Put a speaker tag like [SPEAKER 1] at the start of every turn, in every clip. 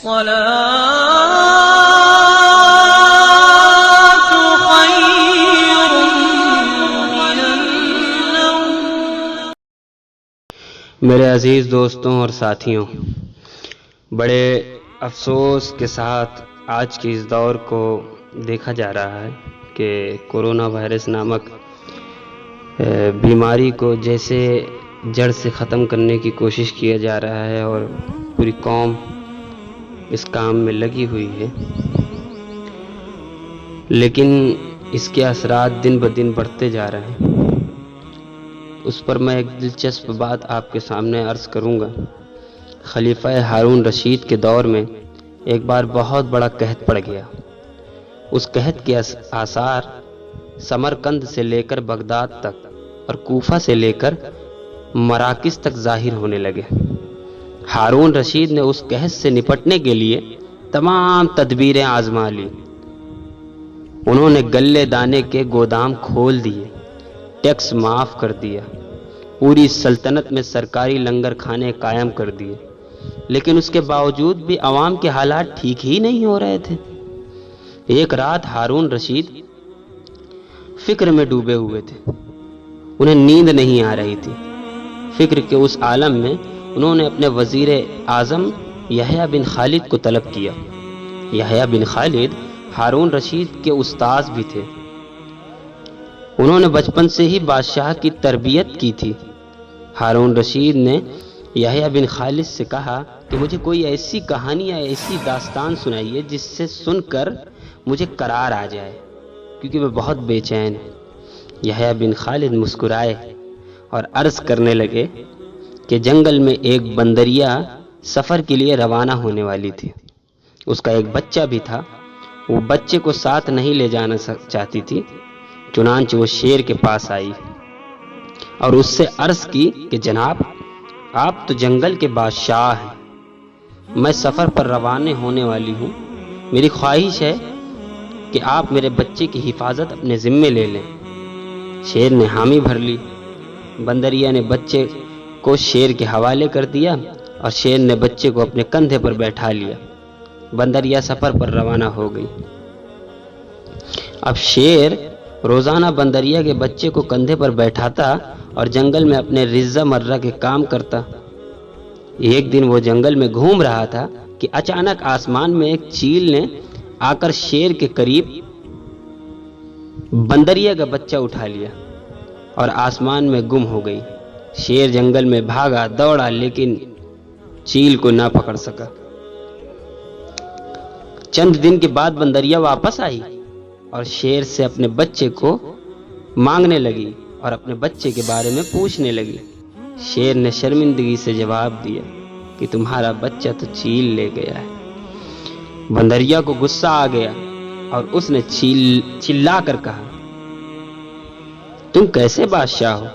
[SPEAKER 1] خير من النوم.
[SPEAKER 2] میرے عزیز دوستوں اور ساتھیوں، بڑے افسوس کے ساتھ آج کے اس دور کو دیکھا جا رہا ہے کہ کورونا وائرس نامک بیماری کو جیسے جڑ سے ختم کرنے کی کوشش کیا جا رہا ہے اور پوری قوم اس کام میں لگی ہوئی ہے، لیکن اس کے اثرات دن بدن بڑھتے جا رہے ہیں۔ اس پر میں ایک دلچسپ بات آپ کے سامنے عرض کروں گا۔ خلیفہ ہارون رشید کے دور میں ایک بار بہت بڑا قحط پڑ گیا۔ اس قحط کے آثار سمرقند سے لے کر بغداد تک اور کوفہ سے لے کر مراکز تک ظاہر ہونے لگے۔ ہارون رشید نے اس قحط سے نپٹنے کے لیے تمام تدبیریں آزما لی۔ انہوں نے غلے دانے کے گودام کھول دیے، ٹیکس معاف کر دیا، پوری سلطنت میں سرکاری لنگر کھانے قائم کر دیے، لیکن اس کے باوجود بھی عوام کے حالات ٹھیک ہی نہیں ہو رہے تھے۔ ایک رات ہارون رشید فکر میں ڈوبے ہوئے تھے، انہیں نیند نہیں آ رہی تھی۔ فکر کے اس عالم میں انہوں نے اپنے وزیر اعظم یحییٰ بن خالد کو طلب کیا۔ یحییٰ بن خالد ہارون رشید کے استاذ بھی تھے، انہوں نے بچپن سے ہی بادشاہ کی تربیت کی تھی۔ ہارون رشید نے یحییٰ بن خالد سے کہا کہ مجھے کوئی ایسی کہانی یا ایسی داستان سنائیے جس سے سن کر مجھے قرار آ جائے، کیونکہ میں بہت بے چین ہوں۔ یحییٰ بن خالد مسکرائے اور عرض کرنے لگے کہ جنگل میں ایک بندریا سفر کے لیے روانہ ہونے والی تھی۔ اس کا ایک بچہ بھی تھا، وہ بچے کو ساتھ نہیں لے جانا چاہتی تھی، چنانچہ وہ شیر کے پاس آئی اور اس سے عرض کی کہ جناب، آپ تو جنگل کے بادشاہ ہیں، میں سفر پر روانہ ہونے والی ہوں، میری خواہش ہے کہ آپ میرے بچے کی حفاظت اپنے ذمے لے لیں۔ شیر نے حامی بھر لی۔ بندریا نے بچے کو شیر کے حوالے کر دیا اور شیر نے بچے کو اپنے کندھے پر بیٹھا لیا۔ بندریا سفر پر روانہ ہو گئی۔ اب شیر روزانہ بندریا کے بچے کو کندھے پر بیٹھاتا اور جنگل میں اپنے رزہ مرہ کے کام کرتا۔ ایک دن وہ جنگل میں گھوم رہا تھا کہ اچانک آسمان میں ایک چیل نے آ کر شیر کے قریب بندریا کا بچہ اٹھا لیا اور آسمان میں گم ہو گئی۔ شیر جنگل میں بھاگا دوڑا لیکن چیل کو نہ پکڑ سکا۔ چند دن کے بعد بندریا واپس آئی اور شیر سے اپنے بچے کو مانگنے لگی اور اپنے بچے کے بارے میں پوچھنے لگی۔ شیر نے شرمندگی سے جواب دیا کہ تمہارا بچہ تو چیل لے گیا ہے۔ بندریا کو غصہ آ گیا اور اس نے چلا کر کہا، تم کیسے بادشاہ ہو؟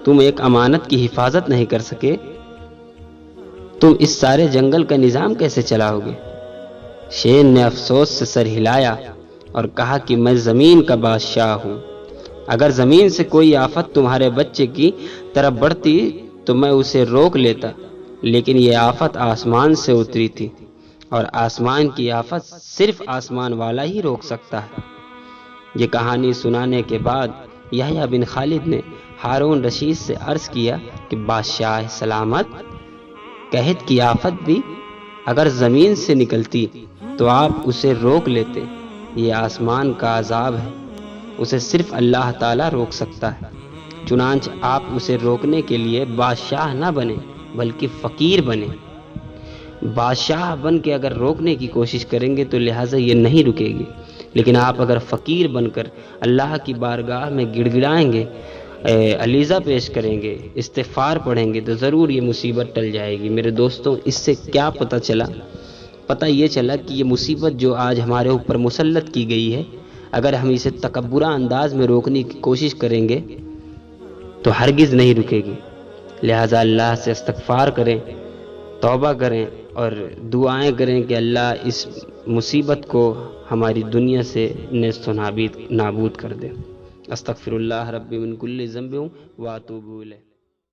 [SPEAKER 2] تم ایک امانت کی حفاظت نہیں کر سکے، تم اس سارے جنگل کا نظام کیسے چلاؤ گے؟ شیر نے افسوس سے سر ہلایا اور کہا کہ میں زمین کا بادشاہ ہوں، اگر زمین سے کوئی آفت تمہارے بچے کی طرف بڑھتی تو میں اسے روک لیتا، لیکن یہ آفت آسمان سے اتری تھی اور آسمان کی آفت صرف آسمان والا ہی روک سکتا ہے۔ یہ کہانی سنانے کے بعد یحییٰ بن خالد نے ہارون رشید سے عرض کیا کہ بادشاہ سلامت، قحط کی آفت بھی اگر زمین سے نکلتی تو آپ اسے روک لیتے، یہ آسمان کا عذاب ہے، اسے صرف اللہ تعالیٰ روک سکتا ہے، چنانچہ آپ اسے روکنے کے لیے بادشاہ نہ بنے بلکہ فقیر بنے۔ بادشاہ بن کے اگر روکنے کی کوشش کریں گے تو لہٰذا یہ نہیں رکے گی، لیکن آپ اگر فقیر بن کر اللہ کی بارگاہ میں گڑ گڑائیں گے، علیزہ پیش کریں گے، استغفار پڑھیں گے تو ضرور یہ مصیبت ٹل جائے گی۔ میرے دوستوں، اس سے کیا پتہ چلا؟ پتہ یہ چلا کہ یہ مصیبت جو آج ہمارے اوپر مسلط کی گئی ہے، اگر ہم اسے تکبرہ انداز میں روکنے کی کوشش کریں گے تو ہرگز نہیں رکے گی۔ لہٰذا اللہ سے استغفار کریں، توبہ کریں اور دعائیں کریں کہ اللہ اس مصیبت کو ہماری دنیا سے نیست و نابود کر دے۔ استغفر اللہ ربی من کل ذنب و اتوب الیہ۔